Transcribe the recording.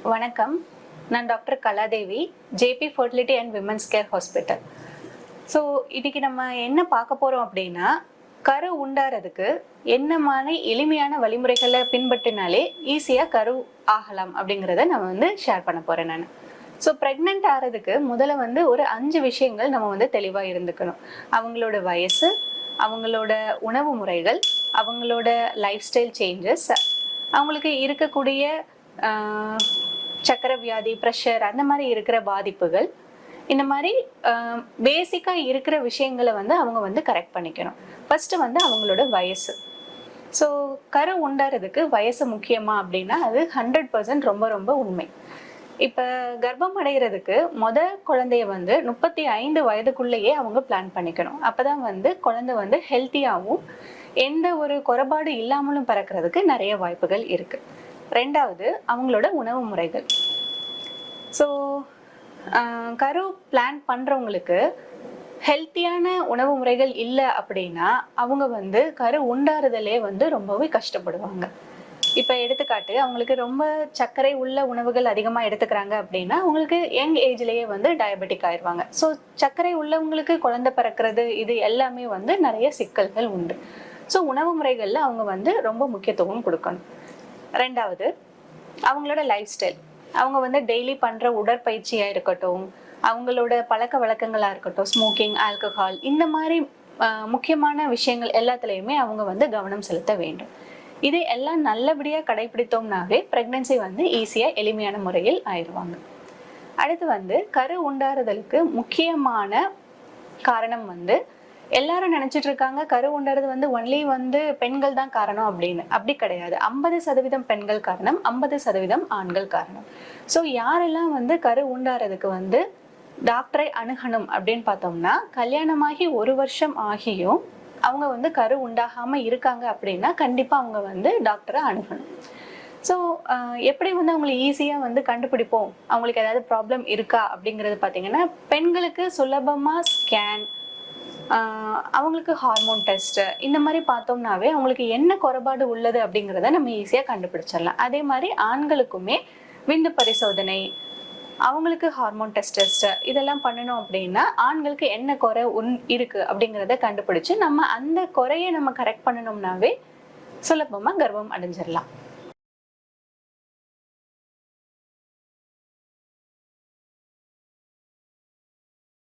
வணக்கம். நான் doctor Kaladevi, JP fertility and women's care hospital. So இன்னைக்கு நம்ம என்ன பார்க்க போகிறோம் அப்படின்னா, கரு உண்டாறதுக்கு என்னமான எளிமையான வழிமுறைகளை பின்பற்றினாலே ஈஸியாக கரு ஆகலாம் அப்படிங்கிறத நம்ம ஷேர் பண்ண போகிறேன் நான். ஸோ ப்ரெக்னென்ட் ஆகிறதுக்கு முதல்ல ஒரு 5 விஷயங்கள் நம்ம தெளிவாக இருந்துக்கணும். அவங்களோட வயசு, அவங்களோட உணவு முறைகள், அவங்களோட லைஃப் ஸ்டைல் சேஞ்சஸ், அவங்களுக்கு இருக்கக்கூடிய சக்கரை வியாதி, ப்ரெஷர், அந்த மாதிரி இருக்கிற பாதிப்புகள், இந்த மாதிரி பேசிக்காக இருக்கிற விஷயங்களை அவங்க கரெக்ட் பண்ணிக்கணும். ஃபர்ஸ்ட் அவங்களோட வயசு. ஸோ கரு உண்டாறதுக்கு வயசு முக்கியமா அப்படின்னா அது 100% ரொம்ப ரொம்ப உண்மை. இப்போ கர்ப்பம் அடைகிறதுக்கு குழந்தைய 35 வயதுக்குள்ளேயே அவங்க பிளான் பண்ணிக்கணும். அப்போதான் குழந்தை ஹெல்த்தியாகவும் எந்த ஒரு குறைபாடு இல்லாமலும் பிறக்கிறதுக்கு நிறைய வாய்ப்புகள் இருக்கு. ரெண்டாவது அவங்களோட உணவு முறைகள். ஸோ கரு பிளான் பண்ணுறவங்களுக்கு ஹெல்த்தியான உணவு முறைகள் இல்லை அப்படின்னா அவங்க கரு உண்டாறுதலே ரொம்பவே கஷ்டப்படுவாங்க. இப்போ எடுத்துக்காட்டு, அவங்களுக்கு ரொம்ப சர்க்கரை உள்ள உணவுகள் அதிகமாக எடுத்துக்கிறாங்க அப்படின்னா அவங்களுக்கு யங் ஏஜ்லேயே டயபெட்டிக் ஆயிடுவாங்க. ஸோ சர்க்கரை உள்ளவங்களுக்கு குழந்தை பிறக்கிறது இது எல்லாமே நிறைய சிக்கல்கள் உண்டு. ஸோ உணவு முறைகளில் அவங்க ரொம்ப முக்கியத்துவம் கொடுக்கணும். ரெண்டாவது அவங்களோட லைஃப் ஸ்டைல். அவங்க டெய்லி பண்ணுற உடற்பயிற்சியாக இருக்கட்டும், அவங்களோட பழக்க வழக்கங்களாக இருக்கட்டும், ஸ்மோக்கிங், ஆல்கஹால், இந்த மாதிரி முக்கியமான விஷயங்கள் எல்லாத்துலேயுமே அவங்க கவனம் செலுத்த வேண்டும். இது எல்லாம் நல்லபடியாக கடைபிடித்தோம்னாவே ப்ரெக்னென்சி ஈஸியாக எளிமையான முறையில் ஆயிடுவாங்க. அடுத்து கரு உண்டாறுதலுக்கு முக்கியமான காரணம் எல்லாரும் நினைச்சிட்டு இருக்காங்க கரு உண்டாறது ஒன்லி பெண்கள் தான் காரணம் அப்படின்னு. அப்படி கிடையாது. 50% பெண்கள் காரணம், 50% ஆண்கள் காரணம். ஸோ யாரெல்லாம் கரு உண்டாறதுக்கு டாக்டரை அணுகணும் அப்படின்னு பார்த்தோம்னா, கல்யாணமாகி 1 வருஷம் ஆகியும் அவங்க கரு உண்டாகாம இருக்காங்க அப்படின்னா கண்டிப்பா அவங்க டாக்டரை அணுகணும். ஸோ எப்படி அவங்களை ஈஸியாக கண்டுபிடிப்போம், அவங்களுக்கு ஏதாவது ப்ராப்ளம் இருக்கா அப்படிங்கிறது பார்த்தீங்கன்னா, பெண்களுக்கு சுலபமாக ஸ்கேன், அவங்களுக்கு ஹார்மோன் டெஸ்ட், இந்த மாதிரி பார்த்தோம்னாவே அவங்களுக்கு என்ன குறைபாடு உள்ளது அப்படிங்கிறத நம்ம ஈஸியாக கண்டுபிடிச்சிடலாம். அதே மாதிரி ஆண்களுக்குமே விந்து பரிசோதனை, அவங்களுக்கு ஹார்மோன் டெஸ்ட் இதெல்லாம் பண்ணணும் அப்படின்னா ஆண்களுக்கு என்ன குறை இருக்கு அப்படிங்கிறத கண்டுபிடிச்சு நம்ம அந்த குறையை நம்ம கரெக்ட் பண்ணணும்னாவே சுலபமாக கர்ப்பம் அடைஞ்சிடலாம்.